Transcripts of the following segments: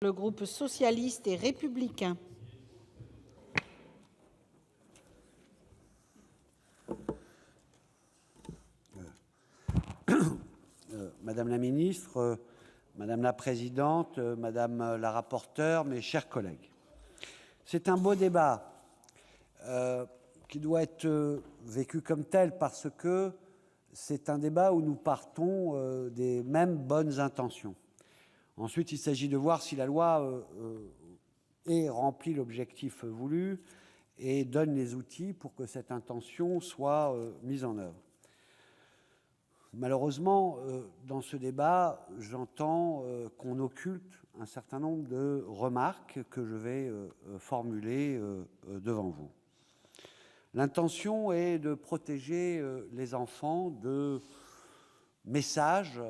Le groupe socialiste et républicain. Madame la ministre, Madame la présidente, Madame la rapporteure, mes chers collègues, c'est un beau débat qui doit être vécu comme tel parce que c'est un débat où nous partons des mêmes bonnes intentions. Ensuite, il s'agit de voir si la loi ait rempli l'objectif voulu et donne les outils pour que cette intention soit mise en œuvre. Malheureusement, dans ce débat, j'entends qu'on occulte un certain nombre de remarques que je vais formuler devant vous. L'intention est de protéger les enfants de messages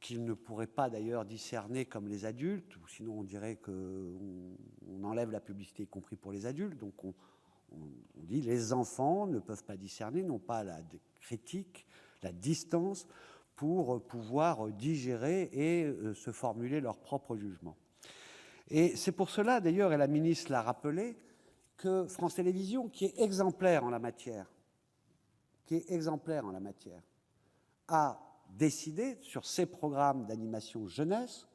qu'ils ne pourraient pas d'ailleurs discerner comme les adultes, ou sinon on dirait qu'on enlève la publicité, y compris pour les adultes. Donc on dit les enfants ne peuvent pas discerner, n'ont pas la critique, la distance pour pouvoir digérer et se formuler leur propre jugement. Et c'est pour cela, d'ailleurs, et la ministre l'a rappelé, que France Télévisions, qui est exemplaire en la matière, a décidé, sur ses programmes d'animation jeunesse,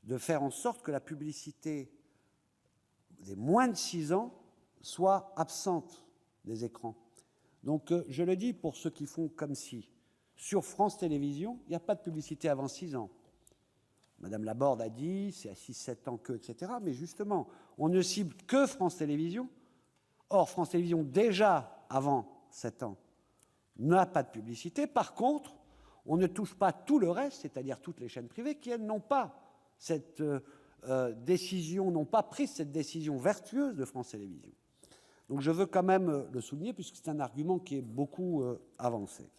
de faire en sorte que la publicité des moins de 6 ans soit absente des écrans. Donc, je le dis pour ceux qui font comme si, sur France Télévisions, il n'y a pas de publicité avant 6 ans. Madame Laborde a dit, c'est à 6-7 ans que, etc. Mais justement, on ne cible que France Télévisions. Or, France Télévisions, déjà avant 7 ans, n'a pas de publicité. Par contre, on ne touche pas tout le reste, c'est-à-dire toutes les chaînes privées qui, elles, n'ont pas cette décision, n'ont pas pris cette décision vertueuse de France Télévisions. Donc je veux quand même le souligner, puisque c'est un argument qui est beaucoup avancé.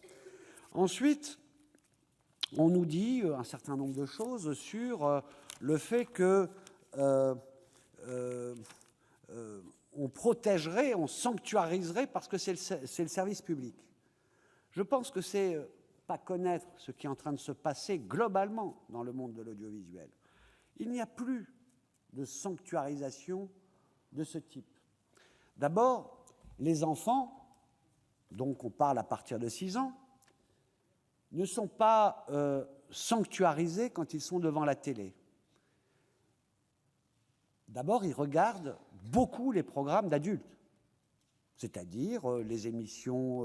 Ensuite, on nous dit un certain nombre de choses sur le fait que on protégerait, on sanctuariserait parce que c'est le service public. Je pense que c'est pas connaître ce qui est en train de se passer globalement dans le monde de l'audiovisuel. Il n'y a plus de sanctuarisation de ce type. D'abord, les enfants, donc on parle à partir de 6 ans, ne sont pas sanctuarisés quand ils sont devant la télé. D'abord, ils regardent beaucoup les programmes d'adultes, c'est-à-dire les émissions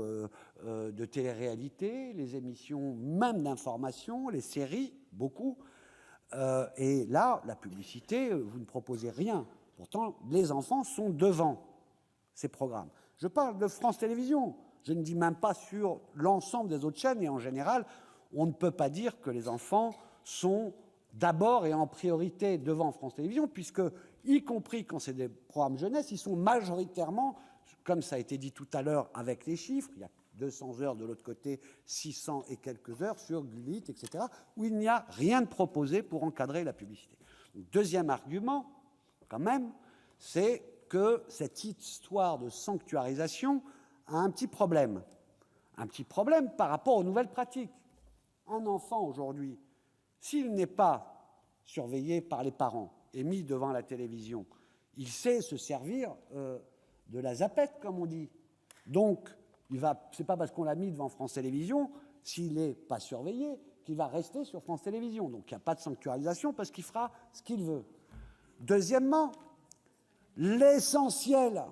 de télé-réalité, les émissions même d'information, les séries, beaucoup. Et là, la publicité, vous ne proposez rien. Pourtant, les enfants sont devant ces programmes. Je parle de France Télévisions. Je ne dis même pas sur l'ensemble des autres chaînes. Et en général, on ne peut pas dire que les enfants sont d'abord et en priorité devant France Télévisions, puisque, y compris quand c'est des programmes jeunesse, ils sont majoritairement, comme ça a été dit tout à l'heure avec les chiffres, il y a 200 heures de l'autre côté, 600 et quelques heures sur Gullit, etc., où il n'y a rien de proposé pour encadrer la publicité. Donc, deuxième argument, quand même, c'est que cette histoire de sanctuarisation a un petit problème. Un petit problème par rapport aux nouvelles pratiques. Un enfant, aujourd'hui, s'il n'est pas surveillé par les parents et mis devant la télévision, il sait se servir de la zapette, comme on dit. Donc, c'est pas parce qu'on l'a mis devant France Télévisions, s'il n'est pas surveillé, qu'il va rester sur France Télévisions. Donc, il n'y a pas de sanctuarisation parce qu'il fera ce qu'il veut. Deuxièmement, l'essentiel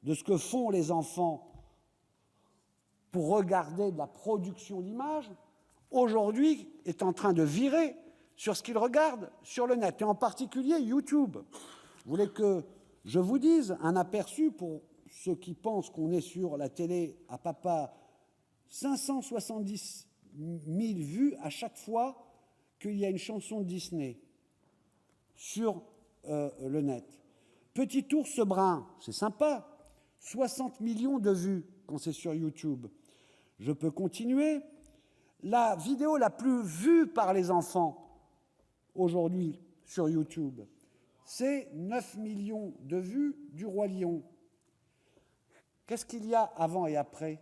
de ce que font les enfants pour regarder de la production d'images, aujourd'hui, est en train de virer sur ce qu'ils regardent sur le net, et en particulier YouTube. Vous voulez que je vous dise un aperçu pour ceux qui pensent qu'on est sur la télé à papa, 570 000 vues à chaque fois qu'il y a une chanson de Disney sur le net. Petit ours brun, c'est sympa, 60 millions de vues quand c'est sur YouTube. Je peux continuer. La vidéo la plus vue par les enfants aujourd'hui sur YouTube, c'est 9 millions de vues du Roi Lion. Qu'est-ce qu'il y a avant et après?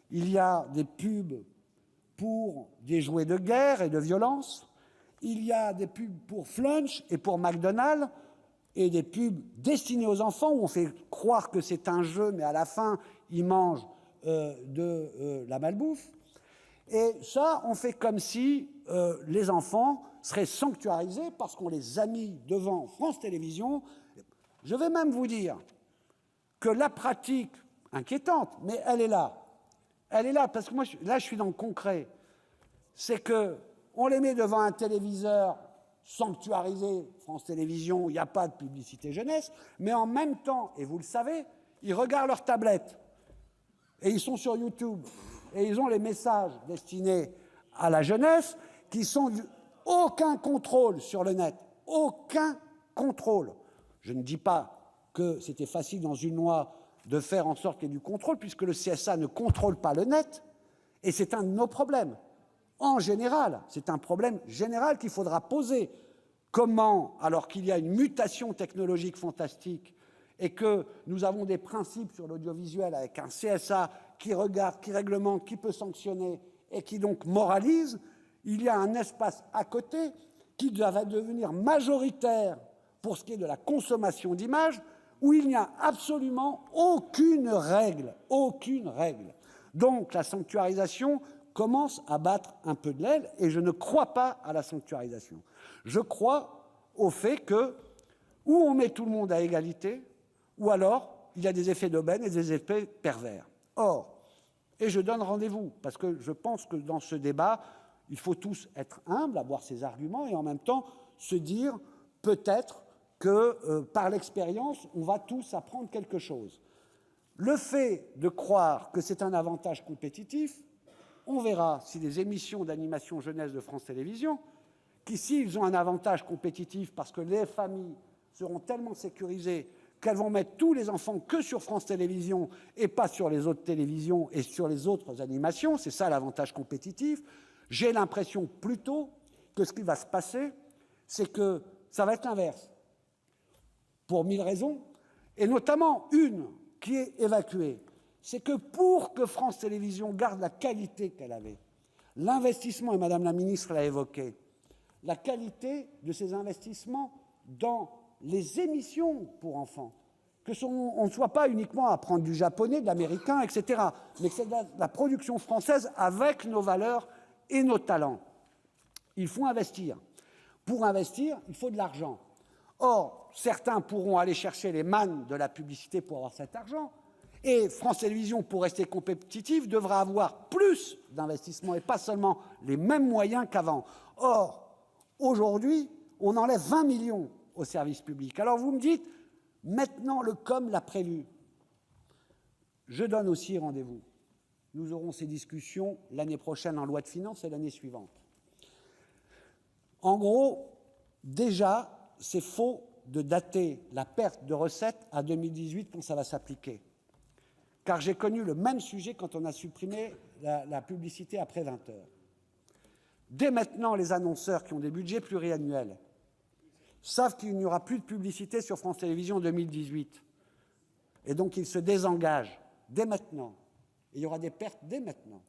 Il y a des pubs pour des jouets de guerre et de violence. il y a des pubs pour Flunch et pour McDonald's, et des pubs destinées aux enfants, où on fait croire que c'est un jeu, mais à la fin, ils mangent de la malbouffe. Et ça, on fait comme si les enfants seraient sanctuarisés parce qu'on les a mis devant France Télévisions. Je vais même vous dire que la pratique, inquiétante, mais elle est là. Elle est là, parce que moi, là, je suis dans le concret. C'est qu'on les met devant un téléviseur sanctuarisé, France Télévisions, il n'y a pas de publicité jeunesse, mais en même temps, et vous le savez, ils regardent leur tablette, et ils sont sur YouTube, et ils ont les messages destinés à la jeunesse, qui sont aucun contrôle sur le net, aucun contrôle. Je ne dis pas que c'était facile dans une loi de faire en sorte qu'il y ait du contrôle, puisque le CSA ne contrôle pas le net, et c'est un de nos problèmes. En général, c'est un problème général qu'il faudra poser. Comment, alors qu'il y a une mutation technologique fantastique et que nous avons des principes sur l'audiovisuel avec un CSA qui regarde, qui réglemente, qui peut sanctionner et qui donc moralise, il y a un espace à côté qui va devenir majoritaire pour ce qui est de la consommation d'images, où il n'y a absolument aucune règle, aucune règle. Donc la sanctuarisation commence à battre un peu de l'aile, et je ne crois pas à la sanctuarisation. Je crois au fait que, ou on met tout le monde à égalité, ou alors il y a des effets d'aubaine et des effets pervers. Or, et je donne rendez-vous, parce que je pense que dans ce débat, il faut tous être humbles, avoir ces arguments, et en même temps se dire peut-être que par l'expérience, on va tous apprendre quelque chose. Le fait de croire que c'est un avantage compétitif, on verra si les émissions d'animation jeunesse de France Télévisions, qui s'ils ont un avantage compétitif parce que les familles seront tellement sécurisées qu'elles vont mettre tous les enfants que sur France Télévisions et pas sur les autres télévisions et sur les autres animations, c'est ça l'avantage compétitif. J'ai l'impression plutôt que ce qui va se passer, c'est que ça va être l'inverse. Pour 1000 raisons, et notamment une qui est évacuée, c'est que pour que France Télévisions garde la qualité qu'elle avait, l'investissement, et Madame la ministre l'a évoqué, la qualité de ces investissements dans les émissions pour enfants, on ne soit pas uniquement à apprendre du japonais, de l'américain, etc., mais que c'est la production française avec nos valeurs et nos talents. Il faut investir. Pour investir, il faut de l'argent. Or, certains pourront aller chercher les mannes de la publicité pour avoir cet argent, et France Télévisions, pour rester compétitive, devra avoir plus d'investissements et pas seulement les mêmes moyens qu'avant. Or, aujourd'hui, on enlève 20 millions au service public. Alors vous me dites, maintenant le COM l'a prévu. Je donne aussi rendez-vous. Nous aurons ces discussions l'année prochaine en loi de finances et l'année suivante. En gros, déjà, c'est faux de dater la perte de recettes à 2018 quand ça va s'appliquer. Car j'ai connu le même sujet quand on a supprimé la publicité après 20 heures. Dès maintenant, les annonceurs qui ont des budgets pluriannuels savent qu'il n'y aura plus de publicité sur France Télévisions en 2018. Et donc, ils se désengagent dès maintenant. Et il y aura des pertes dès maintenant.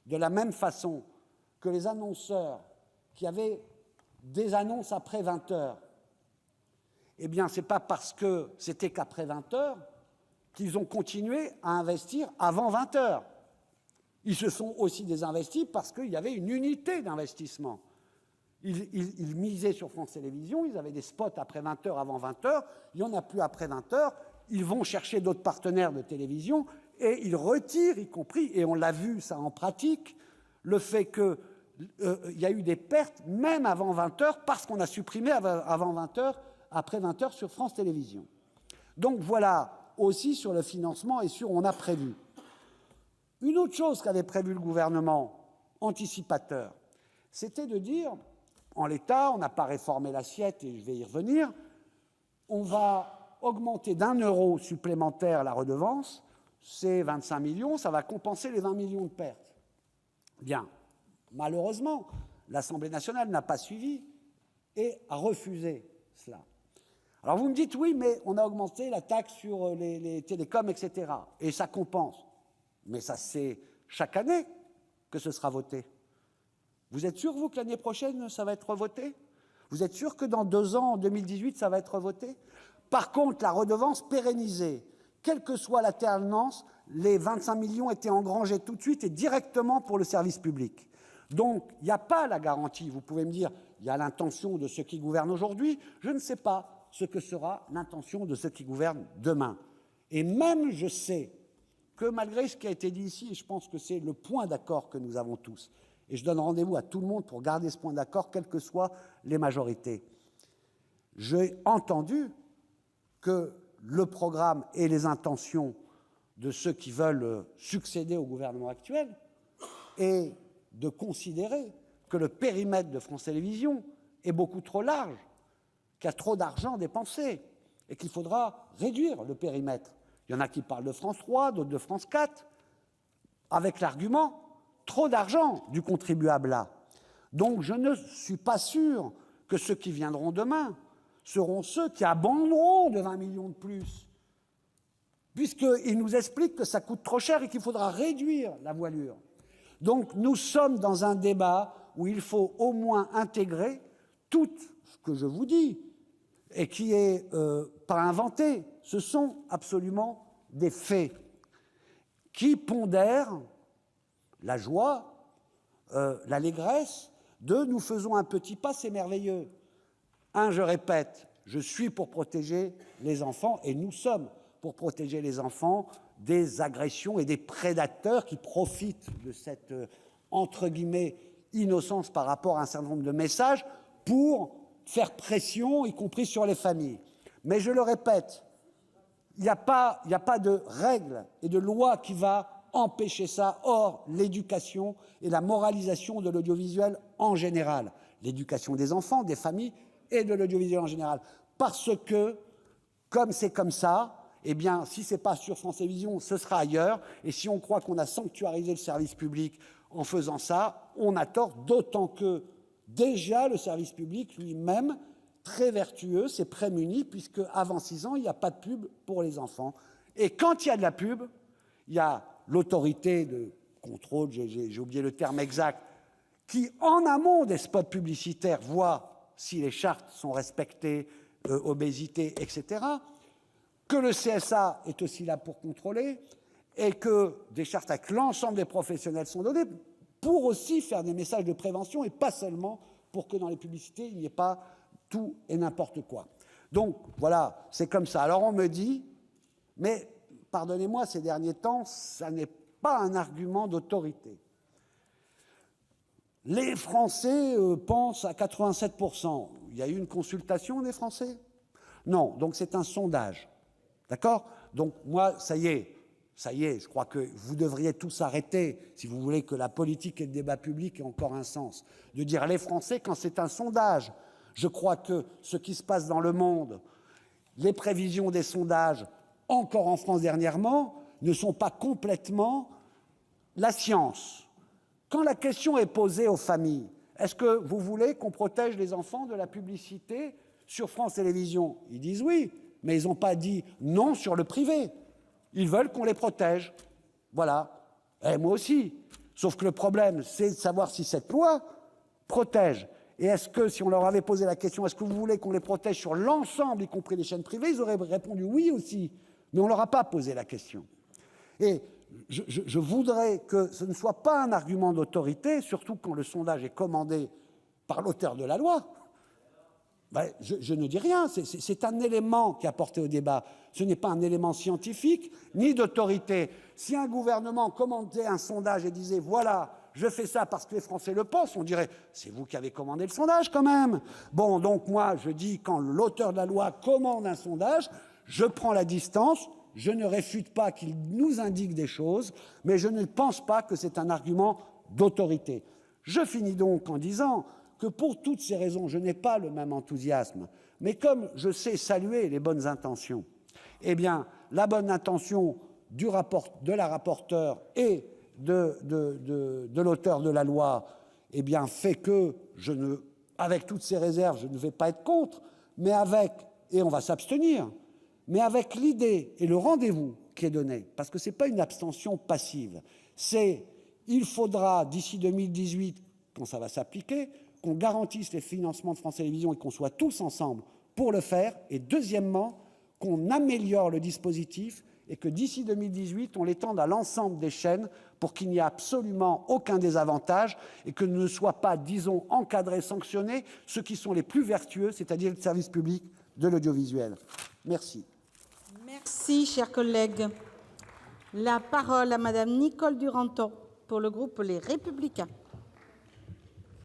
De la même façon que les annonceurs qui avaient des annonces après 20 heures, eh bien, ce n'est pas parce que c'était qu'après 20 heures qu'ils ont continué à investir avant 20 heures. Ils se sont aussi désinvestis parce qu'il y avait une unité d'investissement. Ils misaient sur France Télévisions, ils avaient des spots après 20 heures, avant 20 heures, il n'y en a plus après 20 heures, ils vont chercher d'autres partenaires de télévision et ils retirent, y compris, et on l'a vu ça en pratique, le fait qu'il y a eu des pertes même avant 20 heures parce qu'on a supprimé avant 20 heures, après 20 heures sur France Télévisions. Donc voilà, aussi sur le financement et sur on a prévu. Une autre chose qu'avait prévu le gouvernement, anticipateur, c'était de dire, en l'état, on n'a pas réformé l'assiette et je vais y revenir, on va augmenter d'1 euro supplémentaire la redevance, c'est 25 millions, ça va compenser les 20 millions de pertes. Bien, malheureusement, l'Assemblée nationale n'a pas suivi et a refusé cela. Alors vous me dites, oui, mais on a augmenté la taxe sur les télécoms, etc. Et ça compense. Mais ça, c'est chaque année que ce sera voté. Vous êtes sûr, vous, que l'année prochaine, ça va être voté? Vous êtes sûr que dans 2 ans, en 2018, ça va être voté? Par contre, la redevance pérennisée, quelle que soit l'alternance, les 25 millions étaient engrangés tout de suite et directement pour le service public. Donc, il n'y a pas la garantie. Vous pouvez me dire, il y a l'intention de ceux qui gouvernent aujourd'hui. Je ne sais pas ce que sera l'intention de ceux qui gouvernent demain. Et même, je sais que malgré ce qui a été dit ici, et je pense que c'est le point d'accord que nous avons tous, et je donne rendez-vous à tout le monde pour garder ce point d'accord, quelles que soient les majorités. J'ai entendu que le programme et les intentions de ceux qui veulent succéder au gouvernement actuel est de considérer que le périmètre de France Télévisions est beaucoup trop large, qu'il y a trop d'argent dépensé et qu'il faudra réduire le périmètre. Il y en a qui parlent de France 3, d'autres de France 4, avec l'argument trop d'argent du contribuable là. Donc je ne suis pas sûr que ceux qui viendront demain seront ceux qui abonderont de 20 millions de plus, puisqu'ils nous expliquent que ça coûte trop cher et qu'il faudra réduire la voilure. Donc nous sommes dans un débat où il faut au moins intégrer tout ce que je vous dis, et qui est pas inventé, ce sont absolument des faits qui pondèrent la joie, l'allégresse de nous faisons un petit pas, c'est merveilleux. Je répète, je suis pour protéger les enfants, et nous sommes pour protéger les enfants des agressions et des prédateurs qui profitent de cette, entre guillemets, innocence par rapport à un certain nombre de messages pour faire pression, y compris sur les familles. Mais je le répète, il n'y a pas de règle et de loi qui va empêcher ça. Or, l'éducation et la moralisation de l'audiovisuel en général, l'éducation des enfants, des familles et de l'audiovisuel en général. Parce que, comme c'est comme ça, eh bien, si ce n'est pas sur France Télévisions, ce sera ailleurs. Et si on croit qu'on a sanctuarisé le service public en faisant ça, on a tort, d'autant que déjà le service public lui-même, très vertueux, s'est prémuni, puisque avant 6 ans, il n'y a pas de pub pour les enfants. Et quand il y a de la pub, il y a l'autorité de contrôle, j'ai oublié le terme exact, qui, en amont des spots publicitaires, voit si les chartes sont respectées, obésité, etc., que le CSA est aussi là pour contrôler, et que des chartes avec l'ensemble des professionnels sont données pour aussi faire des messages de prévention, et pas seulement pour que dans les publicités, il n'y ait pas tout et n'importe quoi. Donc, voilà, c'est comme ça. Alors on me dit, mais pardonnez-moi, ces derniers temps, ça n'est pas un argument d'autorité. Les Français pensent à 87%. Il y a eu une consultation des Français? Non, donc c'est un sondage. D'accord? Donc moi, ça y est, je crois que vous devriez tous arrêter, si vous voulez que la politique et le débat public aient encore un sens, de dire les Français quand c'est un sondage. Je crois que ce qui se passe dans le monde, les prévisions des sondages, encore en France dernièrement, ne sont pas complètement la science. Quand la question est posée aux familles, est-ce que vous voulez qu'on protège les enfants de la publicité sur France Télévisions? Ils disent oui, mais ils n'ont pas dit non sur le privé. Ils veulent qu'on les protège. Voilà. Et moi aussi. Sauf que le problème, c'est de savoir si cette loi protège. Et est-ce que, si on leur avait posé la question, est-ce que vous voulez qu'on les protège sur l'ensemble, y compris les chaînes privées, ils auraient répondu oui aussi. Mais on ne leur a pas posé la question. Et je voudrais que ce ne soit pas un argument d'autorité, surtout quand le sondage est commandé par l'auteur de la loi. Ben, je ne dis rien, c'est un élément qui est apporté au débat. Ce n'est pas un élément scientifique, ni d'autorité. Si un gouvernement commandait un sondage et disait « voilà, je fais ça parce que les Français le pensent », on dirait « c'est vous qui avez commandé le sondage quand même ». Bon, donc moi, je dis, quand l'auteur de la loi commande un sondage, je prends la distance, je ne réfute pas qu'il nous indique des choses, mais je ne pense pas que c'est un argument d'autorité. Je finis donc en disant que pour toutes ces raisons, je n'ai pas le même enthousiasme. Mais comme je sais saluer les bonnes intentions, eh bien, la bonne intention de la rapporteure et de l'auteur de la loi, eh bien, fait que, avec toutes ces réserves, je ne vais pas être contre, mais et on va s'abstenir, mais avec l'idée et le rendez-vous qui est donné, parce que ce n'est pas une abstention passive, il faudra, d'ici 2018, quand ça va s'appliquer, qu'on garantisse les financements de France Télévisions et qu'on soit tous ensemble pour le faire. Et deuxièmement, qu'on améliore le dispositif et que d'ici 2018, on l'étende à l'ensemble des chaînes pour qu'il n'y ait absolument aucun désavantage et que ne soient pas, disons, encadrés, sanctionnés ceux qui sont les plus vertueux, c'est-à-dire le service public de l'audiovisuel. Merci. Merci, chers collègues. La parole à Madame Nicole Duranton pour le groupe Les Républicains.